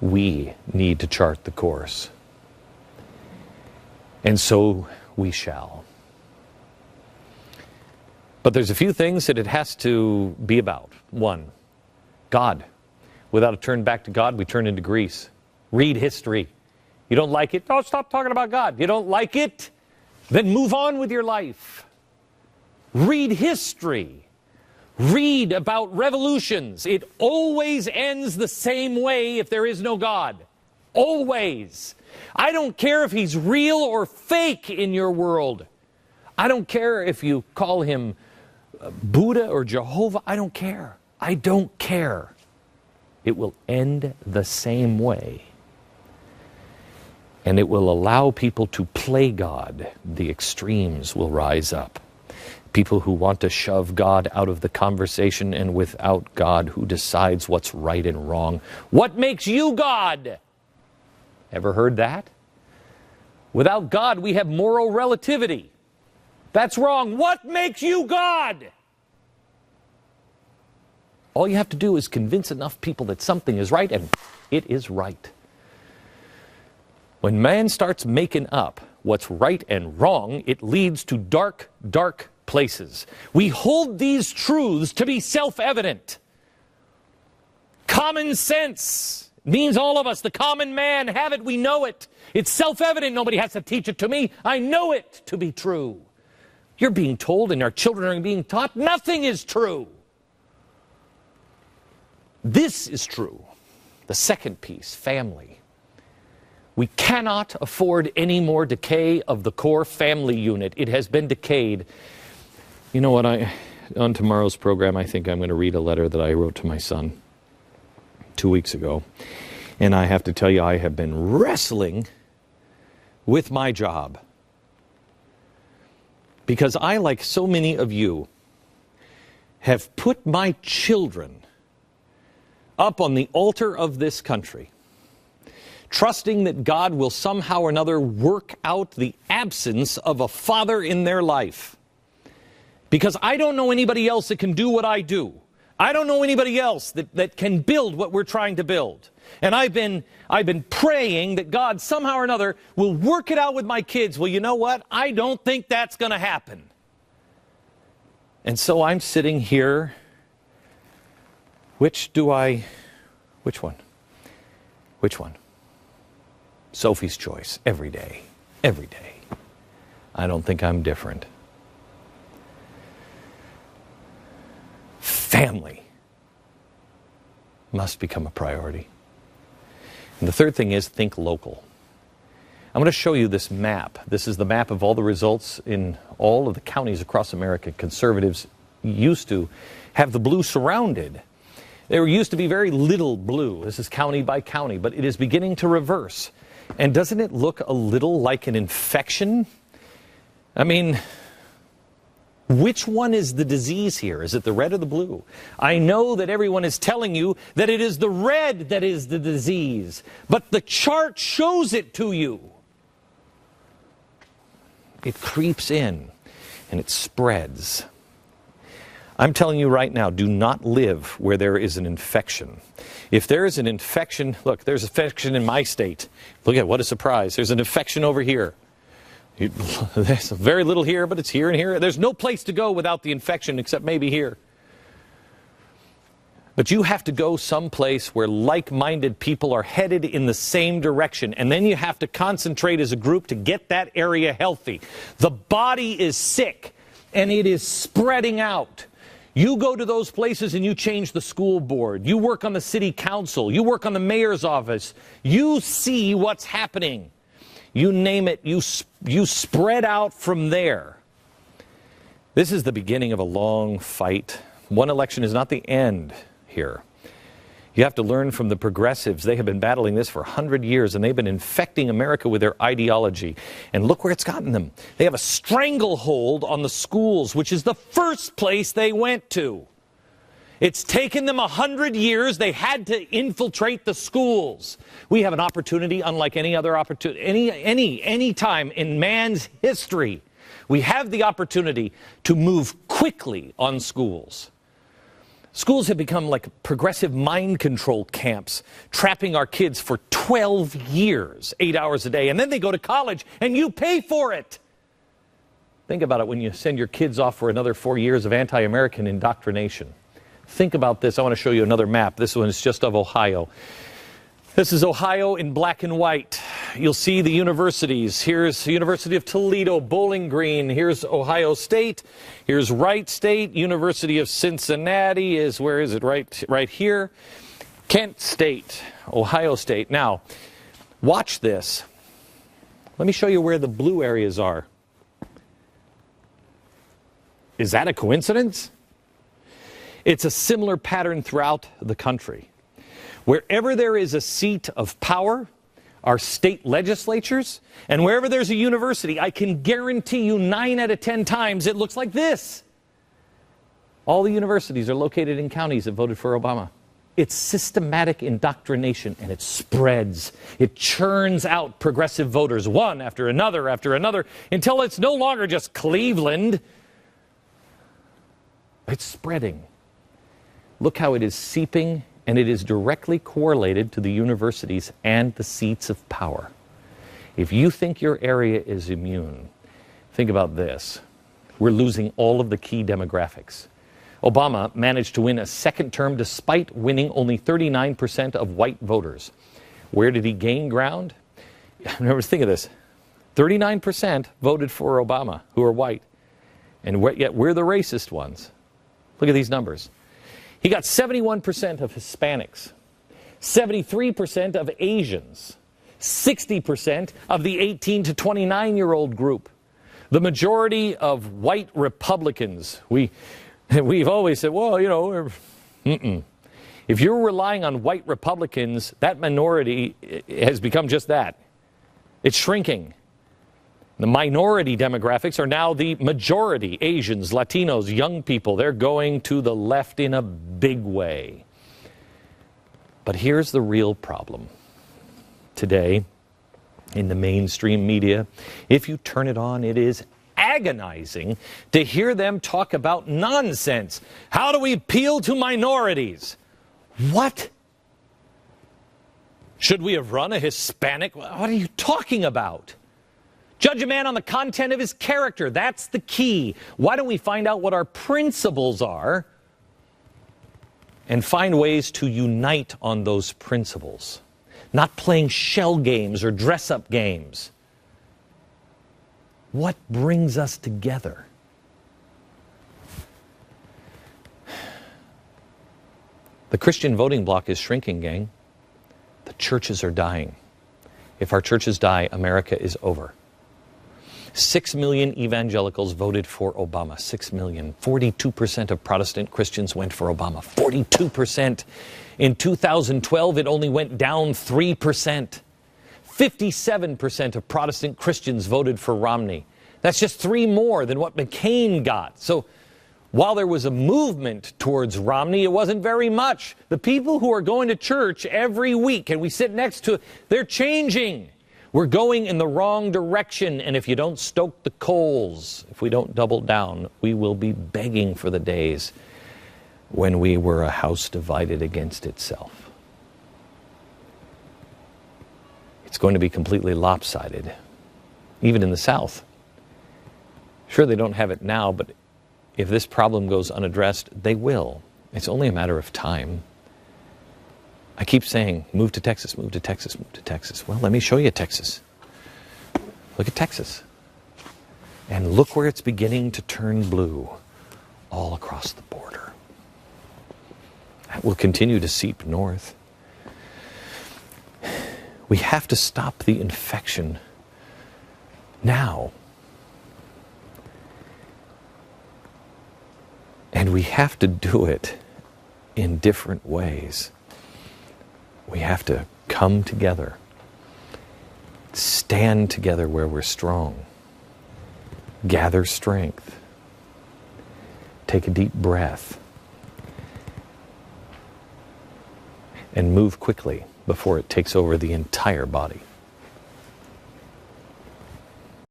We need to chart the course. And so we shall. But there's a few things that it has to be about. One, God. Without a turn back to God, we turn into Greece. Read history. You don't like it? Oh, stop talking about God. You don't like it? Then move on with your life. Read history. Read about revolutions. It always ends the same way if there is no God. Always. I don't care if he's real or fake in your world. I don't care if you call him Buddha or Jehovah. I don't care. I don't care. It will end the same way. And it will allow people to play God. The extremes will rise up. People who want to shove God out of the conversation, and without God, who decides what's right and wrong. What makes you God? Ever heard that? Without God, we have moral relativity. That's wrong. What makes you God? All you have to do is convince enough people that something is right, and it is right. When man starts making up what's right and wrong, it leads to dark, dark places. We hold these truths to be self-evident. Common sense means all of us, the common man, have it, we know it. It's self-evident, nobody has to teach it to me. I know it to be true. You're being told, and our children are being taught, nothing is true. This is true. The second piece, family. We cannot afford any more decay of the core family unit. It has been decayed. You know what, on tomorrow's program, I think I'm going to read a letter that I wrote to my son 2 weeks ago. And I have to tell you, I have been wrestling with my job. Because I, like so many of you, have put my children up on the altar of this country, trusting that God will somehow or another work out the absence of a father in their life. Because I don't know anybody else that can do what I do. I don't know anybody else that can build what we're trying to build. And I've been praying that God somehow or another will work it out with my kids. Well, you know what? I don't think that's going to happen. And so I'm sitting here. Which one? Sophie's choice, every day, every day. I don't think I'm different. Family must become a priority. And the third thing is think local. I'm going to show you this map. This is the map of all the results in all of the counties across America. Conservatives used to have the blue surrounded. There used to be very little blue. This is county by county, but it is beginning to reverse. And doesn't it look a little like an infection? I mean, which one is the disease here? Is it the red or the blue? I know that everyone is telling you that it is the red that is the disease, but the chart shows it to you. It creeps in and it spreads. I'm telling you right now, do not live where there is an infection. If there is an infection, look, there's an infection in my state. Look at what a surprise. There's an infection over here. There's very little here, but it's here and here. There's no place to go without the infection except maybe here. But you have to go someplace where like-minded people are headed in the same direction. And then you have to concentrate as a group to get that area healthy. The body is sick, and it is spreading out. You go to those places and you change the school board. You work on the city council. You work on the mayor's office. You see what's happening. You name it, you spread out from there. This is the beginning of a long fight. One election is not the end here. You have to learn from the progressives. They have been battling this for 100 years, and they've been infecting America with their ideology. And look where it's gotten them. They have a stranglehold on the schools, which is the first place they went to. It's taken them 100 years. They had to infiltrate the schools. We have an opportunity unlike any other opportunity, any time in man's history. We have the opportunity to move quickly on schools. Schools have become like progressive mind control camps, trapping our kids for 12 years, 8 hours a day. And then they go to college and you pay for it. Think about it when you send your kids off for another 4 years of anti-American indoctrination. Think about this. I want to show you another map. This one is just of Ohio. This is Ohio in black and white. You'll see the universities. Here's the University of Toledo, Bowling Green. Here's Ohio State. Here's Wright State. University of Cincinnati is, where is it? Right here. Kent State, Ohio State. Now, watch this. Let me show you where the blue areas are. Is that a coincidence? It's a similar pattern throughout the country. Wherever there is a seat of power, our state legislatures, and wherever there's a university, I can guarantee you 9 out of 10 times it looks like this. All the universities are located in counties that voted for Obama. It's systematic indoctrination, and it spreads. It churns out progressive voters, one after another, until it's no longer just Cleveland. It's spreading. Look how it is seeping, and it is directly correlated to the universities and the seats of power. If you think your area is immune, think about this. We're losing all of the key demographics. Obama managed to win a second term despite winning only 39% of white voters. Where did he gain ground? Remember, think of this. 39% voted for Obama who are white, and yet we're the racist ones. Look at these numbers. He got 71% of Hispanics, 73% of Asians, 60% of the 18 to 29-year-old group. The majority of white Republicans, we've always said, well, you know, if you're relying on white Republicans, that minority has become just that. It's shrinking. The minority demographics are now the majority. Asians, Latinos, young people, they're going to the left in a big way. But here's the real problem. Today, in the mainstream media, if you turn it on, it is agonizing to hear them talk about nonsense. How do we appeal to minorities? What? Should we have run a Hispanic? What are you talking about? Judge a man on the content of his character. That's the key. Why don't we find out what our principles are and find ways to unite on those principles? Not playing shell games or dress-up games. What brings us together? The Christian voting bloc is shrinking, gang. The churches are dying. If our churches die, America is over. 6 million evangelicals voted for Obama. 6 million. 42% of Protestant Christians went for Obama. 42%. In 2012, it only went down 3%. 57% of Protestant Christians voted for Romney. That's just 3 more than what McCain got. So while there was a movement towards Romney, it wasn't very much. The people who are going to church every week, and we sit next to, they're changing. We're going in the wrong direction, and if you don't stoke the coals, if we don't double down, we will be begging for the days when we were a house divided against itself. It's going to be completely lopsided, even in the South. Sure, they don't have it now, but if this problem goes unaddressed, they will. It's only a matter of time. I keep saying, move to Texas, move to Texas, move to Texas. Well, let me show you Texas. Look at Texas. And look where it's beginning to turn blue all across the border. That will continue to seep north. We have to stop the infection now. And we have to do it in different ways. We have to come together, stand together where we're strong, gather strength, take a deep breath, and move quickly before it takes over the entire body.